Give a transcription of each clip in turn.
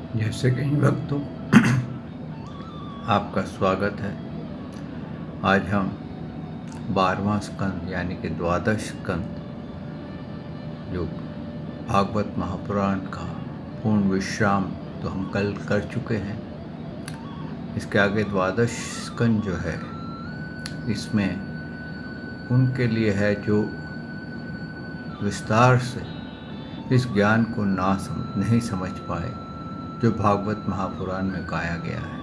जैसे कि भक्तों, आपका स्वागत है। आज हम 12वां स्कंद यानी कि द्वादश स्कंद जो भागवत महापुराण का पूर्ण विश्राम तो हम कल कर चुके हैं। इसके आगे द्वादश स्कंद जो है, इसमें उनके लिए है जो विस्तार से इस ज्ञान को नहीं समझ पाए जो भागवत महापुराण में गाया गया है।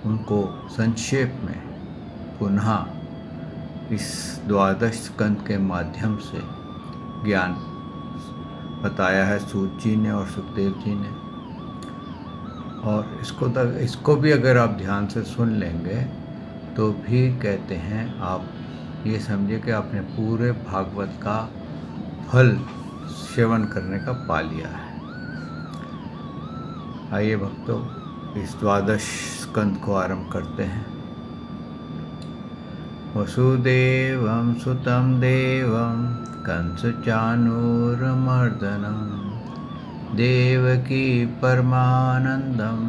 उनको संक्षेप में पुनः इस द्वादश स्कंद के माध्यम से ज्ञान बताया है सूत जी ने और सुखदेव जी ने। और इसको भी अगर आप ध्यान से सुन लेंगे तो भी कहते हैं आप ये समझे कि आपने पूरे भागवत का फल सेवन करने का पा लिया है। आइए भक्तों, इस द्वादश स्कंद को आरंभ करते हैं। वसुदेवं सुतं देवं कंसचाणूरमर्दनं देवकी परमानंदं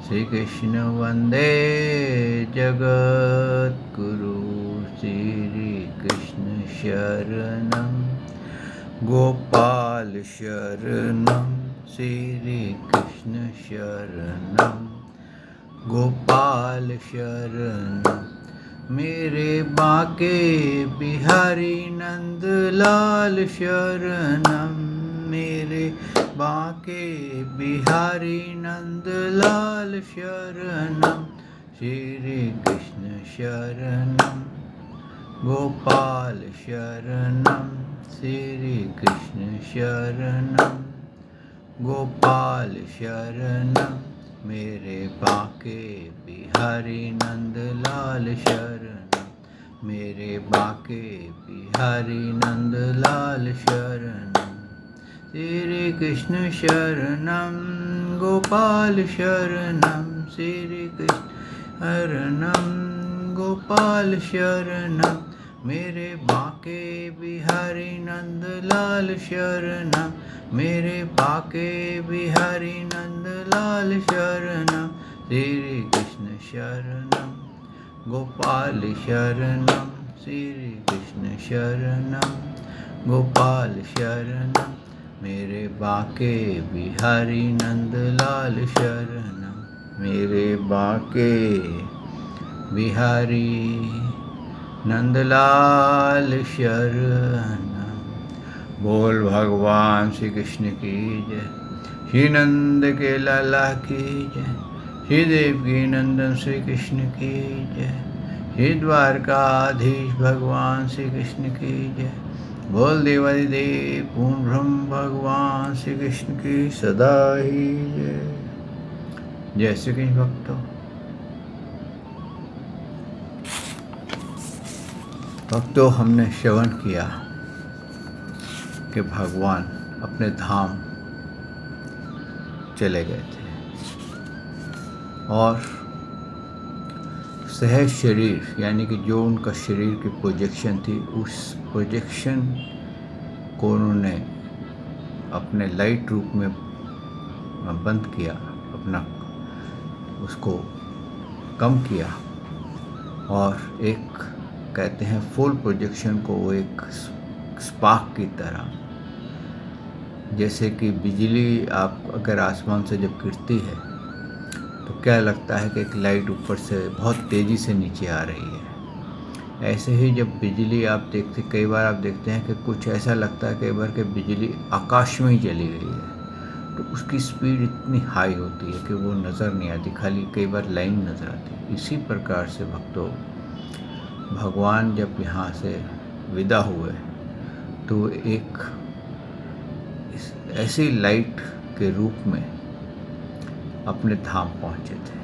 श्रीकृष्ण वंदे जगद्गुरु श्रीकृष्ण शरणं गोपाल शरणं श्रीकृष्ण शरणं गोपाल शरणं मेरे बाके बिहारी नंदलाल शरणं मेरे बाके बिहारी नंदलाल शरणं श्री कृष्ण शरणं गोपाल शरणं श्री कृष्ण शरणं गोपाल शरणं मेरे बाके बिहारी नंदलाल शरणं मेरे बाके बिहारी नंदलाल शरणं श्री कृष्ण शरणं गोपाल शरणं श्री कृष्ण शरणं गोपाल शरणं मेरे बाके बिहारी नंदलाल शरणं मेरे बाके बिहारी नंदलाल शरणं श्री कृष्ण शरणं गोपाल शरणं श्री कृष्ण शरणं गोपाल शरणं मेरे बाके बिहारी नंदलाल शरणं मेरे बाके बिहारी नंदलाल शरणं। बोल भगवान श्री कृष्ण की जय, श्री नंद के लाला की जय, श्री देवकी नंदन श्री कृष्ण की जय, श्री द्वारकाधीश भगवान श्री कृष्ण की जय। बोल देवादिदेव पूर्ण ब्रह्म भगवान श्री कृष्ण की सदा ही जय। जय श्री कृष्ण भक्तों। हमने श्रवण किया कि भगवान अपने धाम चले गए थे और सहज शरीर यानी कि जो उनका शरीर की प्रोजेक्शन थी, उस प्रोजेक्शन को उन्होंने अपने लाइट रूप में बंद किया, अपना उसको कम किया और एक कहते हैं फुल प्रोजेक्शन को वो एक स्पार्क की तरह, जैसे कि बिजली आप अगर आसमान से जब गिरती है तो क्या लगता है कि एक लाइट ऊपर से बहुत तेज़ी से नीचे आ रही है। ऐसे ही जब बिजली आप देखते, कई बार आप देखते हैं कि कुछ ऐसा लगता है कई बार कि बिजली आकाश में ही चली गई है, तो उसकी स्पीड इतनी हाई होती है कि वो नज़र नहीं आती, खाली कई बार लाइन नज़र आती है। इसी प्रकार से भक्तों, भगवान जब यहाँ से विदा हुए तो एक ऐसी लाइट के रूप में अपने धाम पहुँचे थे।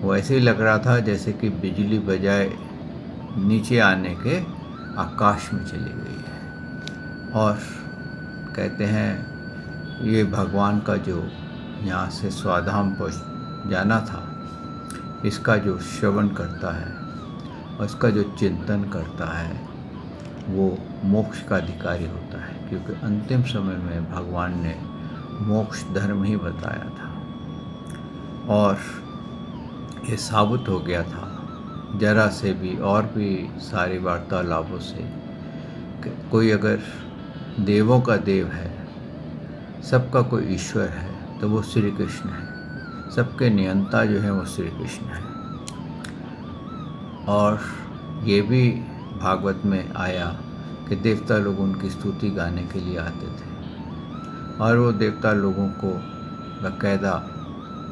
वो ऐसे ही लग रहा था जैसे कि बिजली बजाय नीचे आने के आकाश में चली गई है। और कहते हैं ये भगवान का जो यहाँ से स्वाधाम पहुँच जाना था, इसका जो श्रवण करता है और इसका जो चिंतन करता है वो मोक्ष का अधिकारी होता है, क्योंकि अंतिम समय में भगवान ने मोक्ष धर्म ही बताया था। और ये साबित हो गया था जरा से भी और भी सारी वार्तालापों से कि कोई अगर देवों का देव है, सबका कोई ईश्वर है, तो वो श्री कृष्ण है। सबके नियंता जो है वो श्री कृष्ण है। और ये भी भागवत में आया कि देवता लोग उनकी स्तुति गाने के लिए आते थे और वो देवता लोगों को बाकायदा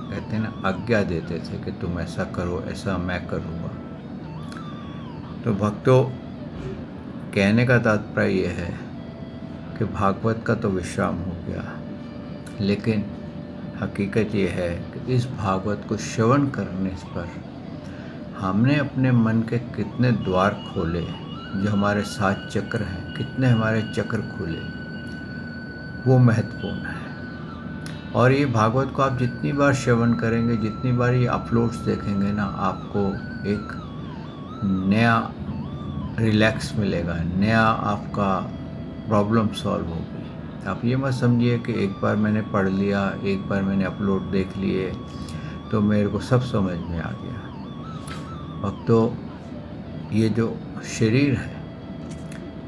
कहते हैं ना आज्ञा देते थे कि तुम ऐसा करो, ऐसा मैं करूँगा। तो भक्तों, कहने का तात्पर्य ये है कि भागवत का तो विश्राम हो गया, लेकिन हकीकत ये है कि इस भागवत को श्रवण करने पर हमने अपने मन के कितने द्वार खोले, जो हमारे 7 चक्र हैं, कितने हमारे चक्र खुले, वो महत्वपूर्ण है। और ये भागवत को आप जितनी बार श्रवण करेंगे, जितनी बार ये अपलोड्स देखेंगे ना, आपको एक नया रिलैक्स मिलेगा, नया आपका प्रॉब्लम सॉल्व होगी। आप ये मत समझिए कि एक बार मैंने पढ़ लिया, एक बार मैंने अपलोड देख लिए तो मेरे को सब समझ में आ गया। भक्तों, ये जो शरीर है,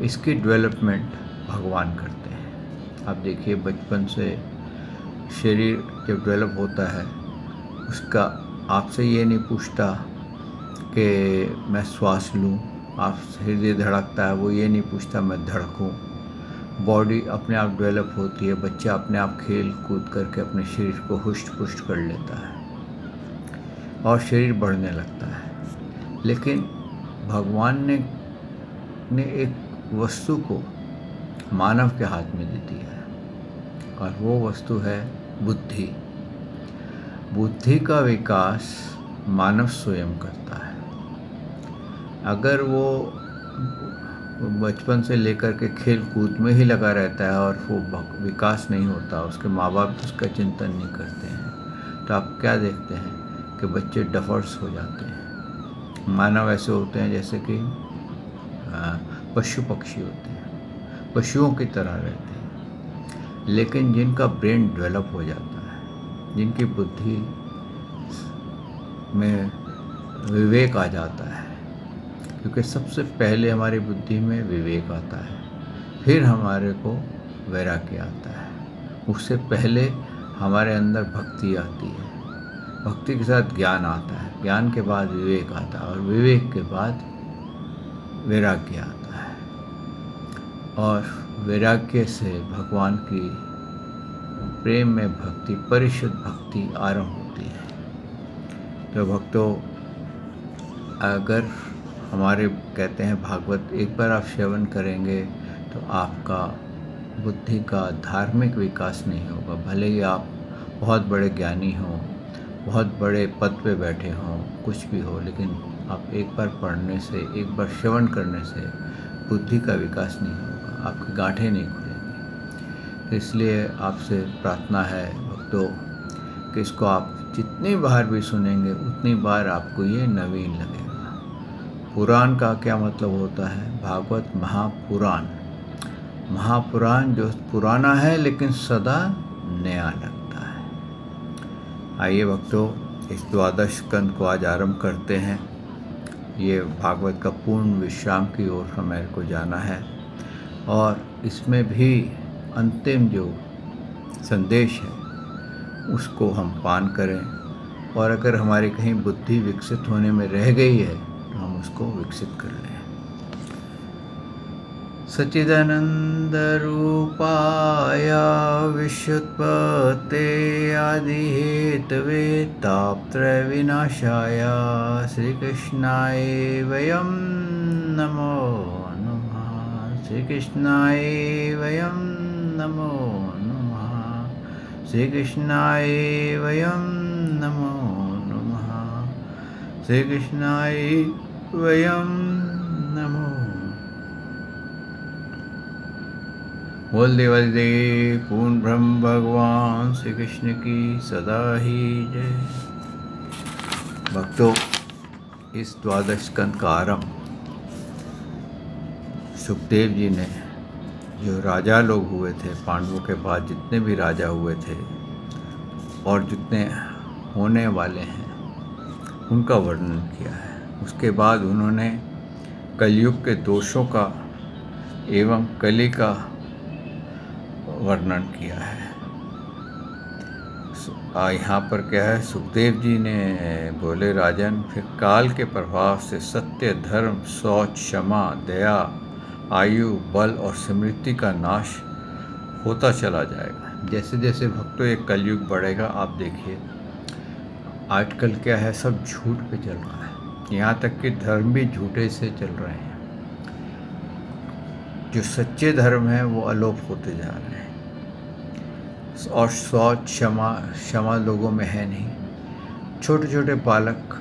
इसकी डेवलपमेंट भगवान करते हैं। आप देखिए, बचपन से शरीर जब डेवलप होता है, उसका आपसे ये नहीं पूछता कि मैं श्वास लूँ, आप हृदय धड़कता है, वो ये नहीं पूछता मैं धड़कूँ। बॉडी अपने आप डेवलप होती है, बच्चा अपने आप खेल कूद करके अपने शरीर को हुष्ट पुष्ट कर लेता है और शरीर बढ़ने लगता है। लेकिन भगवान ने एक वस्तु को मानव के हाथ में दे दी है और वो वस्तु है बुद्धि। बुद्धि का विकास मानव स्वयं करता है। अगर वो बचपन से लेकर के खेल कूद में ही लगा रहता है और वो विकास नहीं होता, उसके माँ बाप उसका चिंतन नहीं करते हैं, तो आप क्या देखते हैं कि बच्चे डफर्स हो जाते हैं। मानव ऐसे होते हैं जैसे कि पशु पक्षी होते हैं, पशुओं की तरह रहते हैं। लेकिन जिनका ब्रेन डेवलप हो जाता है, जिनकी बुद्धि में विवेक आ जाता है, क्योंकि सबसे पहले हमारी बुद्धि में विवेक आता है, फिर हमारे को वैराग्य आता है, उससे पहले हमारे अंदर भक्ति आती है, भक्ति के साथ ज्ञान आता है, ज्ञान के बाद विवेक आता है और विवेक के बाद वैराग्य आता है। और वैराग्य से भगवान की प्रेम में भक्ति, परिशुद्ध भक्ति आरंभ होती है। तो भक्तों, अगर हमारे कहते हैं भागवत एक बार आप श्रवण करेंगे तो आपका बुद्धि का धार्मिक विकास नहीं होगा। भले ही आप बहुत बड़े ज्ञानी हों, बहुत बड़े पद पे बैठे हों, कुछ भी हो, लेकिन आप एक बार पढ़ने से, एक बार श्रवण करने से बुद्धि का विकास नहीं होगा, आपकी गांठें नहीं खुलेंगी। तो इसलिए आपसे प्रार्थना है भक्तों कि इसको आप जितनी बार भी सुनेंगे उतनी बार आपको ये नवीन लगेगा। पुराण का क्या मतलब होता है? भागवत महापुराण, महापुराण जो पुराना है लेकिन सदा नया लगता है। आइए भक्तों, इस 12 स्कंद को आज आरंभ करते हैं। ये भागवत का पूर्ण विश्राम की ओर हमें को जाना है और इसमें भी अंतिम जो संदेश है उसको हम पान करें। और अगर हमारी कहीं बुद्धि विकसित होने में रह गई है तो हम उसको विकसित कर लें। सच्चिदानंद रूपाय विश्वोत्पत्ते आदि हेतवे तापत्रय विनाशाय श्री कृष्णाय वयं नमो नमः। श्री कृष्णाय वयं नमो नमः। श्री कृष्णाय वयं नमो नमः। श्री कृष्णाय वयं नमो। बोल देवादिदेव पूर्ण ब्रह्म भगवान श्री कृष्ण की सदा ही जय। भक्तों, इस 12 स्कंद का आरंभ सुखदेव जी ने जो राजा लोग हुए थे, पांडवों के बाद जितने भी राजा हुए थे और जितने होने वाले हैं, उनका वर्णन किया है। उसके बाद उन्होंने कलयुग के दोषों का एवं कली का वर्णन किया है। यहाँ पर क्या है, सुखदेव जी ने बोले, राजन, फिर काल के प्रभाव से सत्य, धर्म, शौच, क्षमा, दया, आयु, बल और स्मृति का नाश होता चला जाएगा। जैसे जैसे भक्तों ये कलयुग बढ़ेगा, आप देखिए आजकल क्या है, सब झूठ पे चल रहा है, यहाँ तक कि धर्म भी झूठे से चल रहे हैं। जो सच्चे धर्म हैं वो अलोप होते जा रहे हैं, और शौच, क्षमा लोगों में है नहीं। छोटे छोटे बालक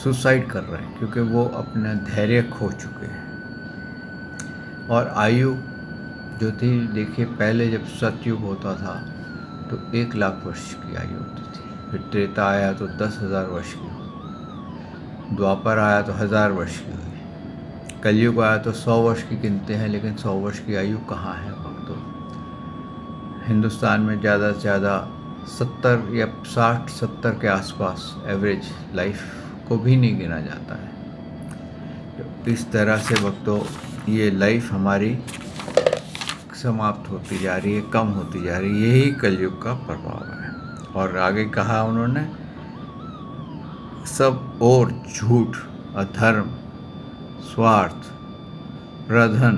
सुसाइड कर रहे हैं क्योंकि वो अपना धैर्य खो चुके हैं। और आयु जो थी, देखिए पहले जब सतयुग होता था तो 1,00,000 वर्ष की आयु होती थी, फिर त्रेता आया तो 10,000 वर्ष की हुई, द्वापर आया तो 1,000 वर्ष की हुई, कलयुग आया तो 100 वर्ष की गिनते हैं, लेकिन 100 वर्ष की आयु कहाँ है भक्तों। हिंदुस्तान में ज़्यादा से ज़्यादा 70 या 60-70 के आसपास एवरेज लाइफ को भी नहीं गिना जाता है। तो इस तरह से भक्तों ये लाइफ हमारी समाप्त होती जा रही है, कम होती जा रही है। यही कलयुग का प्रभाव है। और आगे कहा उन्होंने, सब और झूठ, अधर्म, स्वार्थ, प्रधन,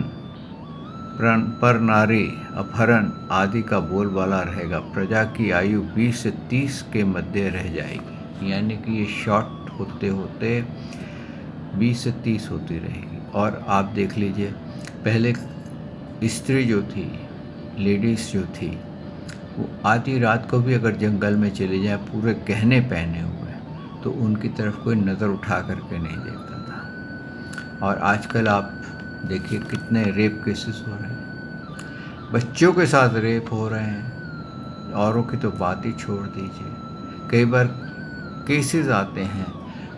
पर नारी, अपहरण आदि का बोलबाला रहेगा। प्रजा की आयु 20 से 30 के मध्य रह जाएगी, यानी कि ये शॉर्ट होते होते 20 से 30 होती रहेगी। और आप देख लीजिए, पहले स्त्री जो थी, लेडीज़ जो थी, वो आधी रात को भी अगर जंगल में चले जाए पूरे गहने पहने हुए, तो उनकी तरफ कोई नज़र उठा करके नहीं देखता था। और आजकल आप देखिए कितने रेप केसेस हो रहे हैं, बच्चों के साथ रेप हो रहे हैं, औरों की तो बात ही छोड़ दीजिए। कई बार केसेस आते हैं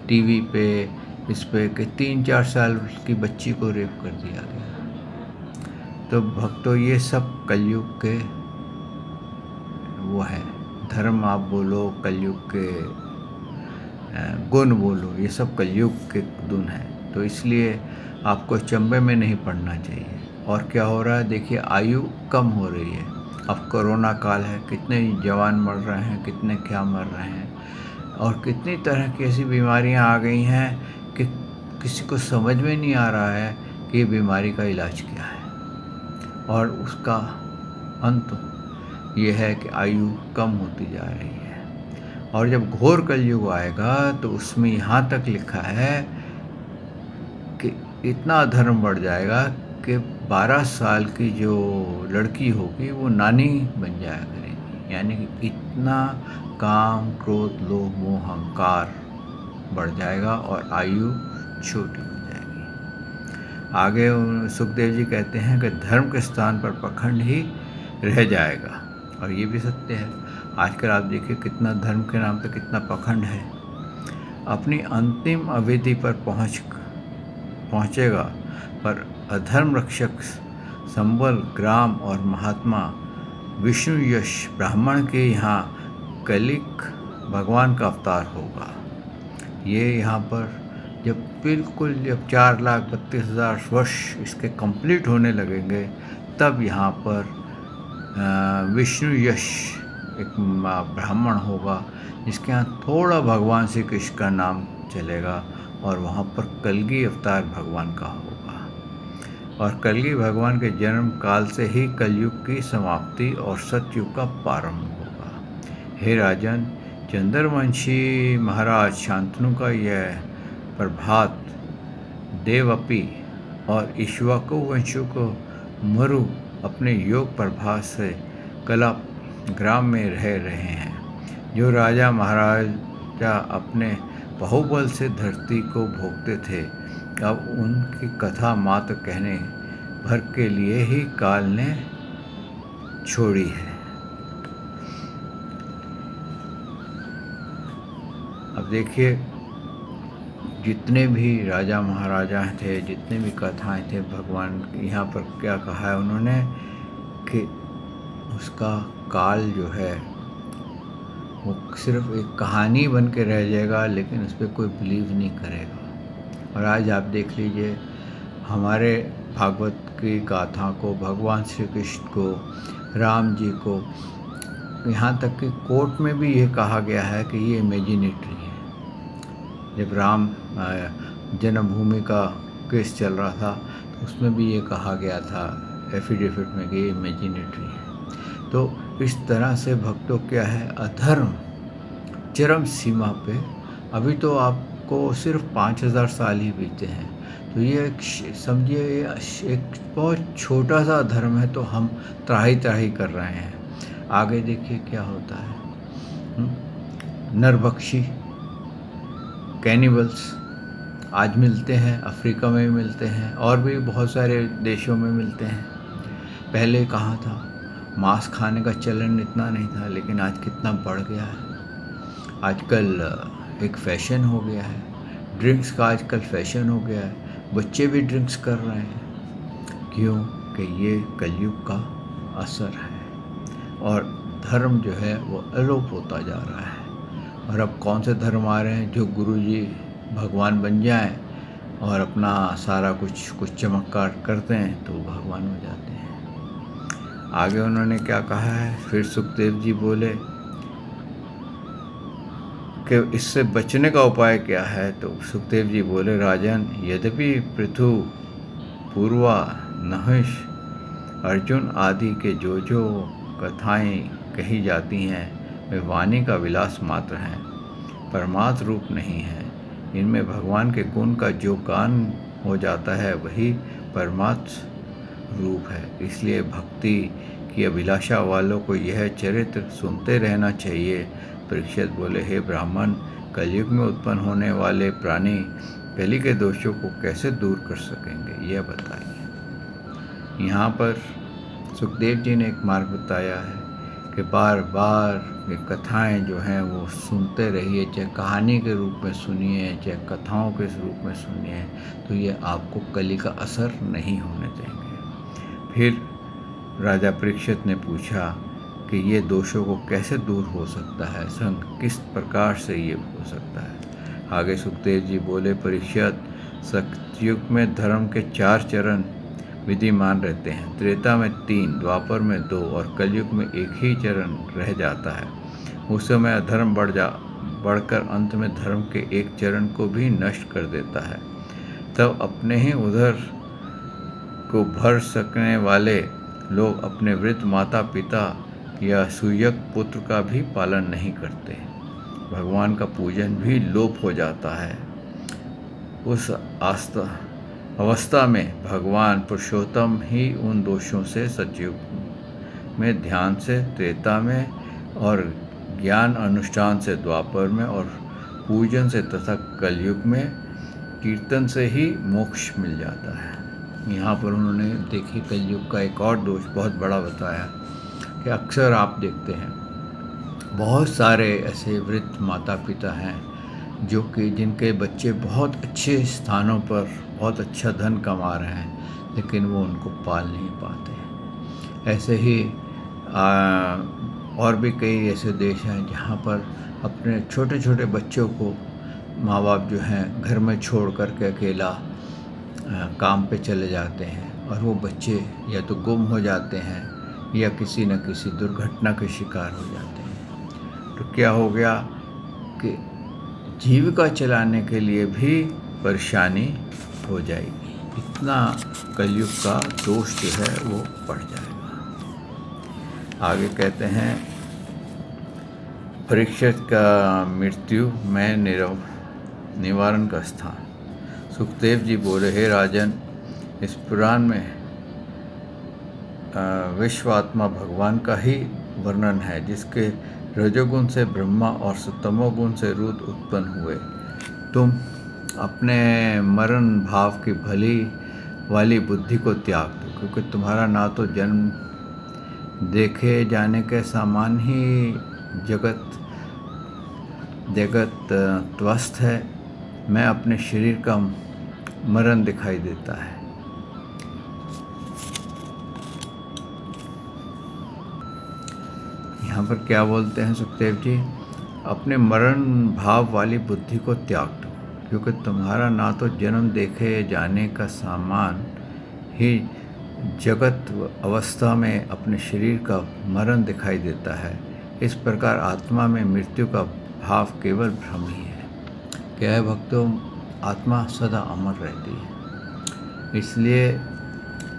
टीवी पे, इस पे कि 3-4 साल की बच्ची को रेप कर दिया गया। तो भक्तों ये सब कलयुग के वो है, धर्म आप बोलो, कलयुग के गुण बोलो, ये सब कलयुग के गुण हैं। तो इसलिए आपको चंबे में नहीं पड़ना चाहिए। और क्या हो रहा है, देखिए आयु कम हो रही है। अब कोरोना काल है, कितने जवान मर रहे हैं, कितने क्या मर रहे हैं, और कितनी तरह की ऐसी बीमारियां आ गई हैं कि किसी को समझ में नहीं आ रहा है कि ये बीमारी का इलाज क्या है। और उसका अंत ये है कि आयु कम होती जा रही है। और जब घोर कलयुग आएगा तो उसमें यहाँ तक लिखा है कि इतना अधर्म बढ़ जाएगा कि 12 साल की जो लड़की होगी वो नानी बन जाया करेगी। यानी कि इतना काम, क्रोध, लोभ, मोह, अहंकार बढ़ जाएगा और आयु छोटी हो जाएगी। आगे सुखदेव जी कहते हैं कि धर्म के स्थान पर पखंड ही रह जाएगा। और ये भी सत्य है। आजकल आप देखिए कितना धर्म के नाम पे कितना पखंड है। अपनी अंतिम अवधि पर पहुँचेगा, पर अधर्म रक्षक संबल, ग्राम और महात्मा विष्णु यश ब्राह्मण के यहाँ कलिक भगवान का अवतार होगा। ये यहाँ पर जब 4,32,000 वर्ष इसके कंप्लीट होने लगेंगे, तब यहाँ पर विष्णु यश एक ब्राह्मण होगा, जिसके यहाँ थोड़ा भगवान श्री कृष्ण का नाम चलेगा, और वहाँ पर कलगी अवतार भगवान का होगा। और कलगी भगवान के जन्म काल से ही कलयुग की समाप्ति और सतयुग का प्रारंभ होगा। हे राजन, चंद्रवंशी महाराज शांतनु का यह प्रभात देवपी और इक्ष्वाकु वंशों को मरु अपने योग प्रभात से कला ग्राम में रह रहे हैं। जो राजा महाराजा अपने बाहुबल से धरती को भोगते थे, अब उनकी कथा मात्र कहने भर के लिए ही काल ने छोड़ी है। अब देखिए जितने भी राजा महाराजा थे, जितने भी कथाएं थे, भगवान यहाँ पर क्या कहा है उन्होंने कि उसका काल जो है वो सिर्फ एक कहानी बन के रह जाएगा, लेकिन उस पर कोई बिलीव नहीं करेगा। और आज आप देख लीजिए हमारे भागवत की गाथा को, भगवान श्री कृष्ण को, राम जी को, यहाँ तक कि कोर्ट में भी ये कहा गया है कि ये इमेजिनेटरी है। जब राम जन्मभूमि का केस चल रहा था तो उसमें भी ये कहा गया था एफिडेविट में कि ये इमेजिनेटरी है। तो इस तरह से भक्तों क्या है, अधर्म चरम सीमा पे। अभी तो आपको सिर्फ 5000 साल ही बीते हैं, तो ये समझिए एक बहुत छोटा सा धर्म है, तो हम त्राही त्राही कर रहे हैं। आगे देखिए क्या होता है। नरभक्षी कैनिबल्स आज मिलते हैं, अफ्रीका में भी मिलते हैं और भी बहुत सारे देशों में मिलते हैं। पहले कहाँ था, मांस खाने का चलन इतना नहीं था, लेकिन आज कितना बढ़ गया है। आजकल एक फैशन हो गया है, ड्रिंक्स का आजकल फैशन हो गया है, बच्चे भी ड्रिंक्स कर रहे हैं। क्यों? कि ये कलयुग का असर है और धर्म जो है वो अलोप होता जा रहा है। और अब कौन से धर्म आ रहे हैं, जो गुरुजी भगवान बन जाएं और अपना सारा कुछ चमत्कार करते हैं तो वो भगवान हो जाते हैं। आगे उन्होंने क्या कहा है, फिर सुखदेव जी बोले कि इससे बचने का उपाय क्या है। तो सुखदेव जी बोले, राजन, यद्यपि पृथु, पूर्वा, नहुष, अर्जुन आदि के जो कथाएं कही जाती हैं वे वाणी का विलास मात्र हैं, परमार्थ रूप नहीं है। इनमें भगवान के गुण का जो गान हो जाता है वही परमार्थ रूप है। इसलिए भक्ति की अभिलाषा वालों को यह चरित्र सुनते रहना चाहिए। परीक्षित बोले, हे ब्राह्मण, कलयुग में उत्पन्न होने वाले प्राणी कली के दोषों को कैसे दूर कर सकेंगे, यह बताइए। यहाँ पर सुखदेव जी ने एक मार्ग बताया है कि बार बार ये कथाएं जो हैं वो सुनते रहिए, चाहे कहानी के रूप में सुनिए, चाहे कथाओं के रूप में सुनिए, तो ये आपको कली का असर नहीं होने देंगे। फिर राजा परीक्षित ने पूछा कि ये दोषों को कैसे दूर हो सकता है, संग किस प्रकार से ये हो सकता है। आगे सुखदेव जी बोले, परीक्षित, सतयुग में धर्म के 4 चरण विधिमान रहते हैं, त्रेता में 3, द्वापर में 2 और कलयुग में 1 ही चरण रह जाता है। उस समय अधर्म बढ़कर अंत में धर्म के 1 चरण को भी नष्ट कर देता है। तब अपने ही उधर को भर सकने वाले लोग अपने वृद्ध माता पिता या सुयक पुत्र का भी पालन नहीं करते। भगवान का पूजन भी लोप हो जाता है। उस अवस्था में भगवान पुरुषोत्तम ही उन दोषों से सतयुग में, ध्यान से त्रेता में और ज्ञान अनुष्ठान से द्वापर में और पूजन से तथा कलयुग में कीर्तन से ही मोक्ष मिल जाता है। यहाँ पर उन्होंने देखिए कलयुग का एक और दोष बहुत बड़ा बताया कि अक्सर आप देखते हैं बहुत सारे ऐसे वृद्ध माता पिता हैं जो कि जिनके बच्चे बहुत अच्छे स्थानों पर बहुत अच्छा धन कमा रहे हैं, लेकिन वो उनको पाल नहीं पाते। ऐसे ही और भी कई ऐसे देश हैं जहाँ पर अपने छोटे छोटे बच्चों को माँ बाप जो हैं घर में छोड़ कर के अकेला काम पे चले जाते हैं और वो बच्चे या तो गुम हो जाते हैं या किसी न किसी दुर्घटना के शिकार हो जाते हैं। तो क्या हो गया कि जीविका चलाने के लिए भी परेशानी हो जाएगी, इतना कलयुग का दोष जो है वो बढ़ जाएगा। आगे कहते हैं, परीक्षित का मृत्यु में निवारण का स्थान। सुखदेव जी बोले, हे राजन, इस पुराण में विश्वात्मा भगवान का ही वर्णन है, जिसके रजोगुण से ब्रह्मा और तमोगुण से रुद्र उत्पन्न हुए। तुम अपने मरण भाव की भली वाली बुद्धि को त्याग दो, क्योंकि तुम्हारा ना तो जन्म देखे जाने के समान ही जगत त्वस्त है मैं अपने शरीर का मरण दिखाई देता है। यहाँ पर क्या बोलते हैं सुखदेव जी, अपने मरण भाव वाली बुद्धि को त्याग दो, क्योंकि तुम्हारा ना तो जन्म देखे जाने का सामान ही जगत अवस्था में अपने शरीर का मरण दिखाई देता है। इस प्रकार आत्मा में मृत्यु का भाव केवल भ्रम ही है। क्या है भक्तों, आत्मा सदा अमर रहती है। इसलिए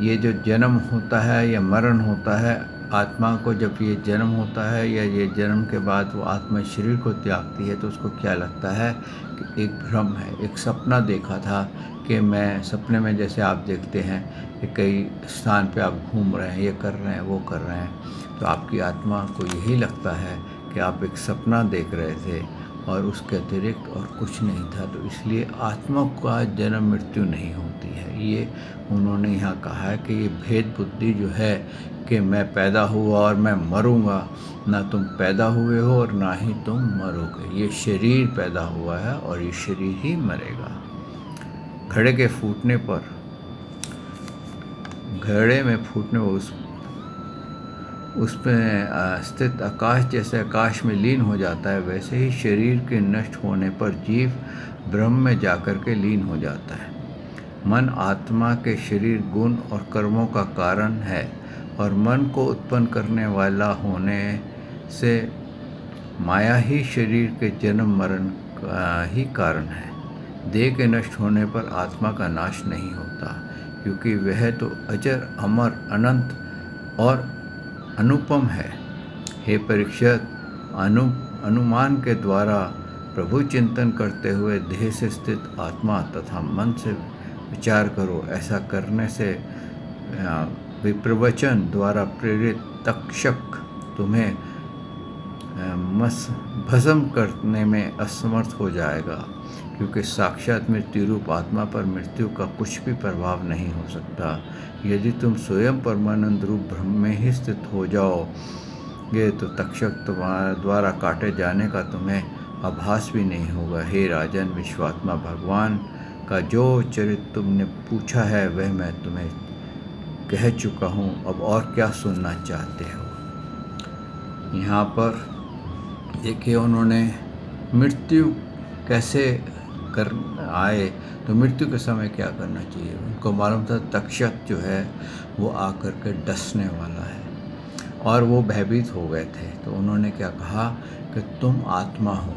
ये जो जन्म होता है या मरण होता है, आत्मा को जब ये जन्म होता है या ये जन्म के बाद वो आत्मा शरीर को त्यागती है तो उसको क्या लगता है कि एक भ्रम है, एक सपना देखा था कि मैं सपने में, जैसे आप देखते हैं कि कई स्थान पे आप घूम रहे हैं, ये कर रहे हैं, वो कर रहे हैं, तो आपकी आत्मा को यही लगता है कि आप एक सपना देख रहे थे और उसके अतिरिक्त और कुछ नहीं था। तो इसलिए आत्मा का जन्म मृत्यु नहीं होती है। ये उन्होंने यहाँ कहा है कि ये भेद बुद्धि जो है कि मैं पैदा हुआ और मैं मरूंगा, ना तुम पैदा हुए हो और ना ही तुम मरोगे। ये शरीर पैदा हुआ है और ये शरीर ही मरेगा। घड़े के फूटने पर, घड़े में फूटने उसमें स्थित आकाश जैसे आकाश में लीन हो जाता है, वैसे ही शरीर के नष्ट होने पर जीव ब्रह्म में जाकर के लीन हो जाता है। मन आत्मा के शरीर गुण और कर्मों का कारण है और मन को उत्पन्न करने वाला होने से माया ही शरीर के जन्म मरण का ही कारण है। देह के नष्ट होने पर आत्मा का नाश नहीं होता, क्योंकि वह तो अजर, अमर, अनंत और अनुपम है। हे परीक्षित, अनुमान के द्वारा प्रभु चिंतन करते हुए देह से स्थित आत्मा तथा मन से विचार करो। ऐसा करने से विप्रवचन द्वारा प्रेरित तक्षक तुम्हें भस्म करने में असमर्थ हो जाएगा, क्योंकि साक्षात मृत्यु रूप आत्मा पर मृत्यु का कुछ भी प्रभाव नहीं हो सकता। यदि तुम स्वयं परमानंद रूप ब्रह्म में ही स्थित हो जाओगे तो तक्षक तुम्हारे द्वारा काटे जाने का तुम्हें आभास भी नहीं होगा। हे राजन, विश्वात्मा भगवान का जो चरित्र तुमने पूछा है वह मैं तुम्हें कह चुका हूँ। अब और क्या सुनना चाहते हो। यहाँ पर देखिए, उन्होंने मृत्यु कैसे कर आए तो मृत्यु के समय क्या करना चाहिए। उनको मालूम था तक्षक जो है वो आकर के डसने वाला है और वो भयभीत हो गए थे। तो उन्होंने क्या कहा कि तुम आत्मा हो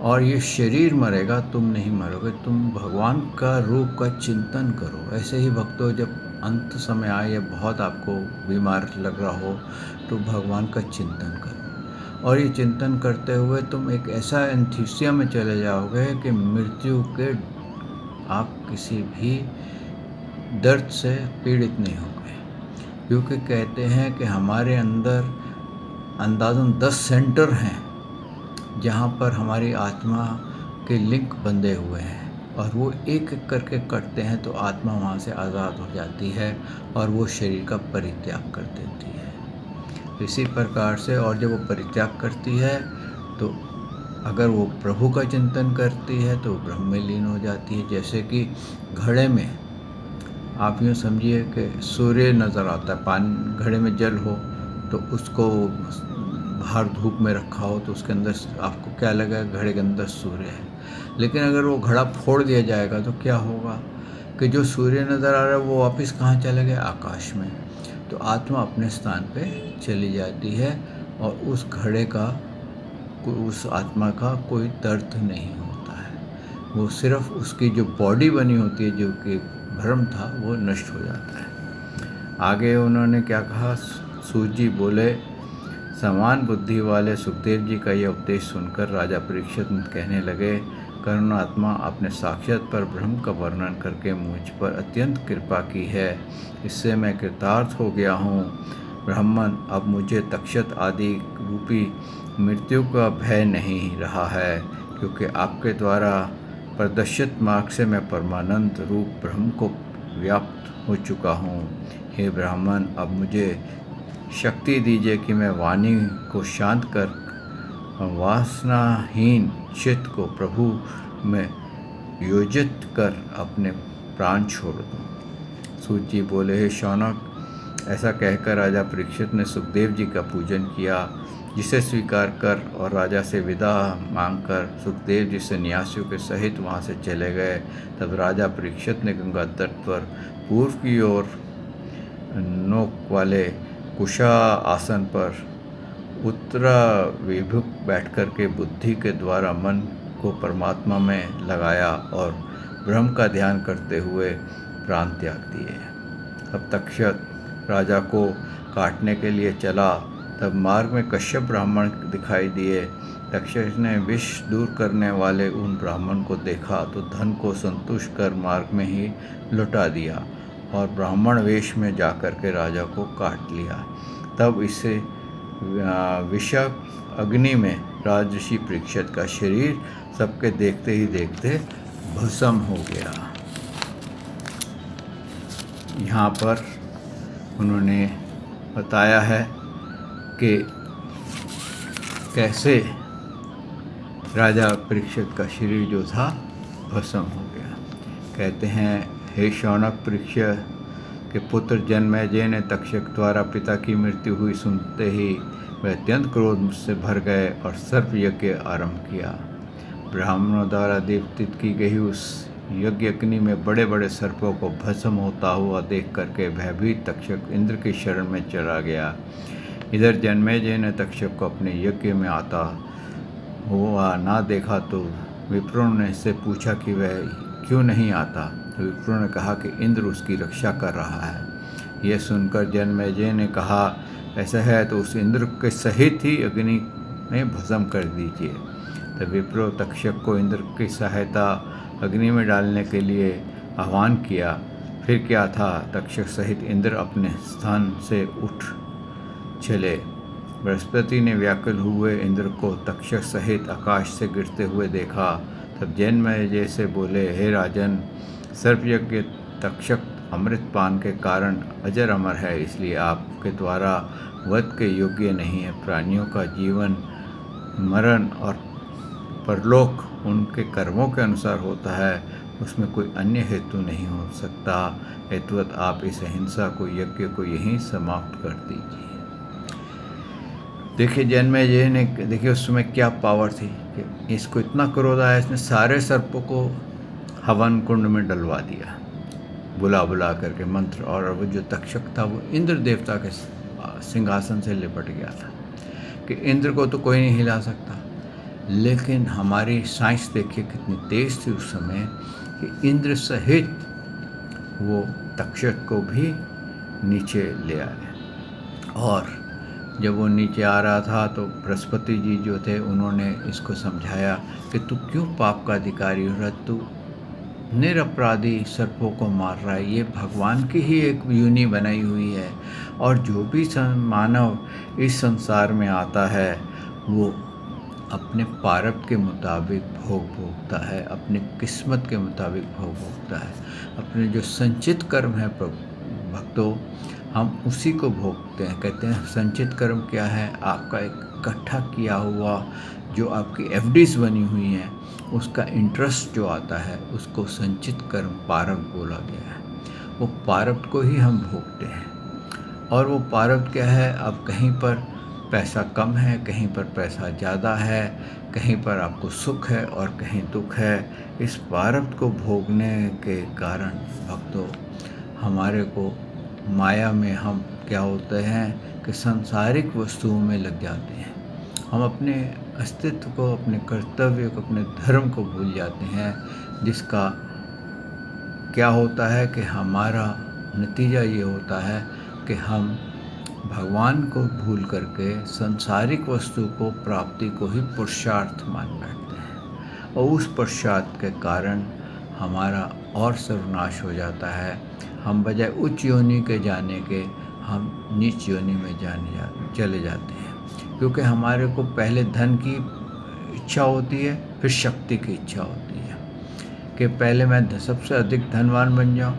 और ये शरीर मरेगा, तुम नहीं मरोगे। तुम भगवान का रूप का चिंतन करो। ऐसे ही भक्तों, जब अंत समय आए या बहुत आपको बीमार लग रहा हो तो भगवान का चिंतन करो, और ये चिंतन करते हुए तुम एक ऐसा एंथीसिया में चले जाओगे कि मृत्यु के आप किसी भी दर्द से पीड़ित नहीं होगे। क्योंकि कहते हैं कि हमारे अंदर अंदाज़न 10 सेंटर हैं जहाँ पर हमारी आत्मा के लिंक बंधे हुए हैं, और वो एक एक करके कटते हैं तो आत्मा वहाँ से आज़ाद हो जाती है और वो शरीर का परित्याग कर देती है। इसी प्रकार से, और जब वो परित्याग करती है तो अगर वो प्रभु का चिंतन करती है तो ब्रह्म में लीन हो जाती है। जैसे कि घड़े में आप यूँ समझिए कि सूर्य नज़र आता है, पानी घड़े में जल हो तो उसको बाहर धूप में रखा हो तो उसके अंदर आपको क्या लगेगा, घड़े के अंदर सूर्य है। लेकिन अगर वो घड़ा फोड़ दिया जाएगा तो क्या होगा कि जो सूर्य नज़र आ रहा है वो वापस कहाँ चले गए, आकाश में। तो आत्मा अपने स्थान पे चली जाती है और उस घड़े का, उस आत्मा का कोई दर्द नहीं होता है। वो सिर्फ उसकी जो बॉडी बनी होती है, जो कि भ्रम था, वो नष्ट हो जाता है। आगे उन्होंने क्या कहा, सूत जी बोले, समान बुद्धि वाले सुखदेव जी का यह उपदेश सुनकर राजा परीक्षित कहने लगे, करुणात्मा, आपने साक्षात पर ब्रह्म का वर्णन करके मुझ पर अत्यंत कृपा की है। इससे मैं कृतार्थ हो गया हूँ। ब्राह्मण, अब मुझे तक्षक आदि रूपी मृत्यु का भय नहीं रहा है, क्योंकि आपके द्वारा प्रदर्शित मार्ग से मैं परमानंद रूप ब्रह्म को व्याप्त हो चुका हूँ। हे ब्राह्मण, अब मुझे शक्ति दीजिए कि मैं वाणी को शांत कर वासनाहीन चित्त को प्रभु में योजित कर अपने प्राण छोड़ दूं। सूत जी बोले, हे शौनक, ऐसा कहकर राजा परीक्षित ने सुखदेव जी का पूजन किया, जिसे स्वीकार कर और राजा से विदा मांगकर सुखदेव जी सन्यासियों के सहित वहाँ से चले गए। तब राजा परीक्षित ने गंगा तट पर पूर्व की ओर नोक वाले कुशा आसन पर उत्तराभिमुख बैठकर के बुद्धि के द्वारा मन को परमात्मा में लगाया और ब्रह्म का ध्यान करते हुए प्राण त्याग दिए। अब तक्षक राजा को काटने के लिए चला। तब मार्ग में कश्यप ब्राह्मण दिखाई दिए। तक्षक ने विष दूर करने वाले उन ब्राह्मण को देखा तो धन को संतुष्ट कर मार्ग में ही लुटा दिया और ब्राह्मण वेश में जाकर के राजा को काट लिया। तब इसे विषक अग्नि में राजऋषि परीक्षित का शरीर सबके देखते ही देखते भस्म हो गया। यहाँ पर उन्होंने बताया है कि कैसे राजा परीक्षित का शरीर जो था भस्म हो गया। कहते हैं, हे शौनक परीक्षित के पुत्र जन्मेजय ने तक्षक द्वारा पिता की मृत्यु हुई सुनते ही वे अत्यंत क्रोध से भर गए और सर्प यज्ञ आरंभ किया। ब्राह्मणों द्वारा देवतित की गई उस यज्ञ अग्नि में बड़े बड़े सर्पों को भस्म होता हुआ देख करके भयभीत तक्षक इंद्र की शरण में चला गया। इधर जन्मेजय ने तक्षक को अपने यज्ञ में आता हुआ ना देखा तो विप्रों ने इससे पूछा कि वह क्यों नहीं आता। तो विप्रों ने कहा कि इंद्र उसकी रक्षा कर रहा है। यह सुनकर जन्मेजय ने कहा, ऐसा है तो उस इंद्र के सहित ही अग्नि में भस्म कर दीजिए। तब विप्रो तक्षक को इंद्र की सहायता अग्नि में डालने के लिए आह्वान किया। फिर क्या था, तक्षक सहित इंद्र अपने स्थान से उठ चले। बृहस्पति ने व्याकुल हुए इंद्र को तक्षक सहित आकाश से गिरते हुए देखा। तब जन्मेजय से बोले, हे राजन, सर्पयज्ञ तक्षक अमृत पान के कारण अजर अमर है, इसलिए आपके द्वारा वध के योग्य नहीं है। प्राणियों का जीवन मरण और परलोक उनके कर्मों के अनुसार होता है, उसमें कोई अन्य हेतु नहीं हो सकता। हेतुवत आप इस अहिंसा को यज्ञ को यहीं समाप्त कर दीजिए। देखिए जन्मेजय ने, देखिए उस समय क्या पावर थी कि इसको इतना क्रोध आया, इसने सारे सर्पों को हवन कुंड में डलवा दिया बुला बुला करके मंत्र। और वो जो तक्षक था वो इंद्र देवता के सिंहासन से लिपट गया था कि इंद्र को तो कोई नहीं हिला सकता। लेकिन हमारी साइंस देखिए कितनी तेज थी उस समय कि इंद्र सहित वो तक्षक को भी नीचे ले आए। और जब वो नीचे आ रहा था तो बृहस्पति जी जो थे उन्होंने इसको समझाया कि तू क्यों पाप का अधिकारी हो रहा, तू निरपराधी सर्पों को मार रहा है। ये भगवान की ही एक यूनि बनाई हुई है और जो भी मानव इस संसार में आता है वो अपने प्रारब्ध के मुताबिक भोग भोगता है, अपनी किस्मत के मुताबिक भोग भोगता है। अपने जो संचित कर्म है भक्तों, हम उसी को भोगते हैं। कहते हैं संचित कर्म क्या है, आपका एक इकट्ठा किया हुआ जो आपकी एफडीज बनी हुई हैं उसका इंटरेस्ट जो आता है उसको संचित कर्म प्रारब्ध बोला गया है। वो प्रारब्ध को ही हम भोगते हैं। और वो प्रारब्ध क्या है, अब कहीं पर पैसा कम है, कहीं पर पैसा ज़्यादा है, कहीं पर आपको सुख है और कहीं दुख है। इस प्रारब्ध को भोगने के कारण भक्तों हमारे को माया में हम क्या होते हैं कि सांसारिक वस्तुओं में लग जाते हैं। हम अपने अस्तित्व को, अपने कर्तव्य को, अपने धर्म को भूल जाते हैं, जिसका क्या होता है कि हमारा नतीजा ये होता है कि हम भगवान को भूल करके सांसारिक वस्तु को, प्राप्ति को ही पुरुषार्थ मान बैठते हैं और उस पुरुषार्थ के कारण हमारा और सर्वनाश हो जाता है। हम बजाय उच्च योनि के जाने के हम नीच योनि में चले जाते हैं, क्योंकि हमारे को पहले धन की इच्छा होती है, फिर शक्ति की इच्छा होती है कि पहले मैं सबसे अधिक धनवान बन जाऊं।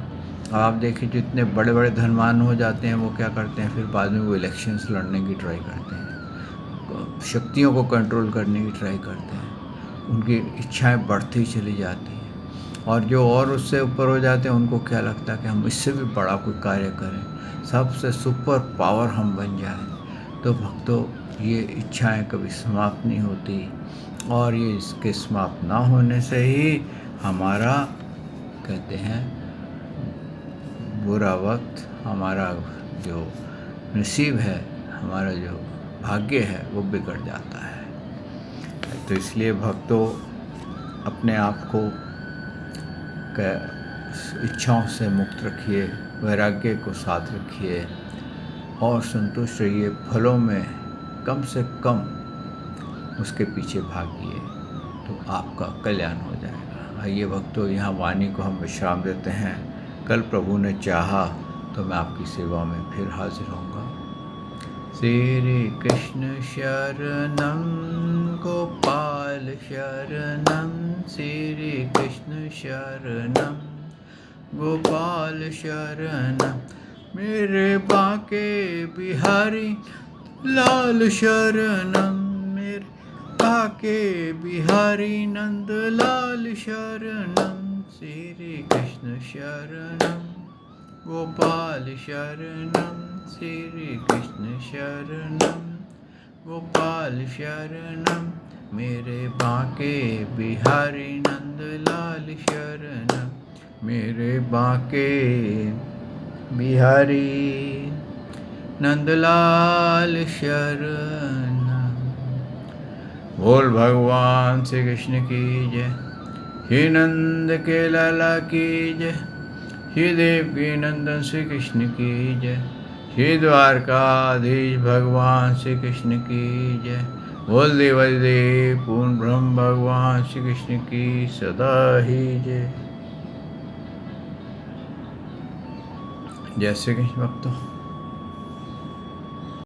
आप देखिए जितने बड़े बड़े धनवान हो जाते हैं वो क्या करते हैं, फिर बाद में वो इलेक्शंस लड़ने की ट्राई करते हैं, शक्तियों को कंट्रोल करने की ट्राई करते हैं, उनकी इच्छाएं बढ़ती चली जाती हैं। और जो और उससे ऊपर हो जाते हैं उनको क्या लगता है कि हम इससे भी बड़ा कोई कार्य करें, सबसे सुपर पावर हम बन जाएं। तो भक्तों, ये इच्छाएं कभी समाप्त नहीं होती, और ये इसके समाप्त ना होने से ही हमारा, कहते हैं, बुरा वक्त, हमारा जो नसीब है, हमारा जो भाग्य है, वो बिगड़ जाता है। तो इसलिए भक्तों, अपने आप को इच्छाओं से मुक्त रखिए, वैराग्य को साथ रखिए और संतुष्ट रहिए। फलों में कम से कम उसके पीछे भागिए, तो आपका कल्याण हो जाएगा। आइए भक्तों, यहाँ वाणी को हम विश्राम देते हैं। कल प्रभु ने चाहा तो मैं आपकी सेवा में फिर हाजिर होऊंगा। श्री कृष्ण शरणम गोपाल शरणम, श्री कृष्ण शरणम गोपाल शरणम, मेरे बांके बिहारी लाल शरणम, मेरे बांके बिहारी नंद लाल शरणम, श्री कृष्ण शरणम गोपाल शरणम, श्री कृष्ण शरणम गोपाल शरणम, मेरे बांके बिहारी नंद लाल शरणम, मेरे बांके बिहारी नंदलाल शरणम। बोल भगवान श्री कृष्ण की जय, हे नंद के लाला की जय, हे देवकी नंदन श्री कृष्ण की जय, हे द्वारकाधीश भगवान श्री कृष्ण की जय। बोल देवाधिदेव पूर्ण ब्रह्म भगवान श्री कृष्ण की सदा ही जय। जय श्री कृष्ण भक्तों।